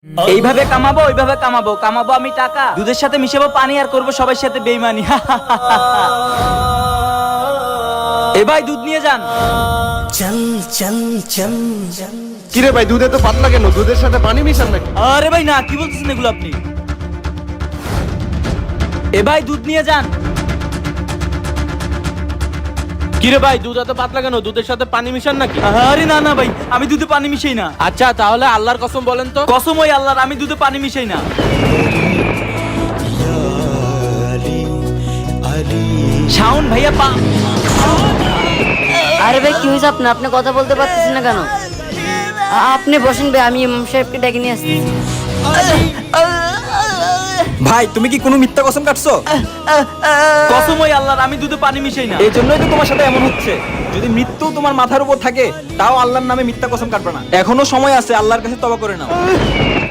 এইভাবে কামাবো ওইভাবে কামাবো, কামাবো আমি টাকা, দুধের সাথে মিশাবো পানি, আর করবো সবার সাথে বেইমানি। এ ভাই দুধ নিয়ে যান। চল চল চল চল। কিরে ভাই, দুধে তো পাতলা কেন? দুধের সাথে পানি মিশান নাকি? আরে ভাই না, কি বলতেছেন এগুলো আপনি? এ ভাই দুধ নিয়ে যান। কিরে ভাই, দুধ এত পাতলা কেন? দুধের সাথে পানি মিশান নাকি? আরে না না ভাই, আমি দুধে পানি মিশাই না। আচ্ছা তাহলে আল্লাহর কসম বলেন তো। কসম ওই আল্লাহর, আমি দুধে পানি মিশাই না। শাওন ভাইয়া আরে ভাই কি হয়েছে আপনার? আপনি কথা বলতে পারতেছেন না কেন? আপনি বসেন ভাই, আমি ইমাম সাহেবকে ডেকে নিয়ে আসছি। ভাই তুমি কি কোনো মিথ্যা কসম কাটছো? কসম ওই আল্লাহর, আমি দুধে পানি মিশাই না। এই জন্যই তো তোমার সাথে এমন হচ্ছে। যদি মৃত্যু তোমার মাথার উপর থাকে তাও আল্লাহর নামে মিথ্যা কসম কাটবে না। এখনো সময় আছে, আল্লাহর কাছে তওবা করে নাও।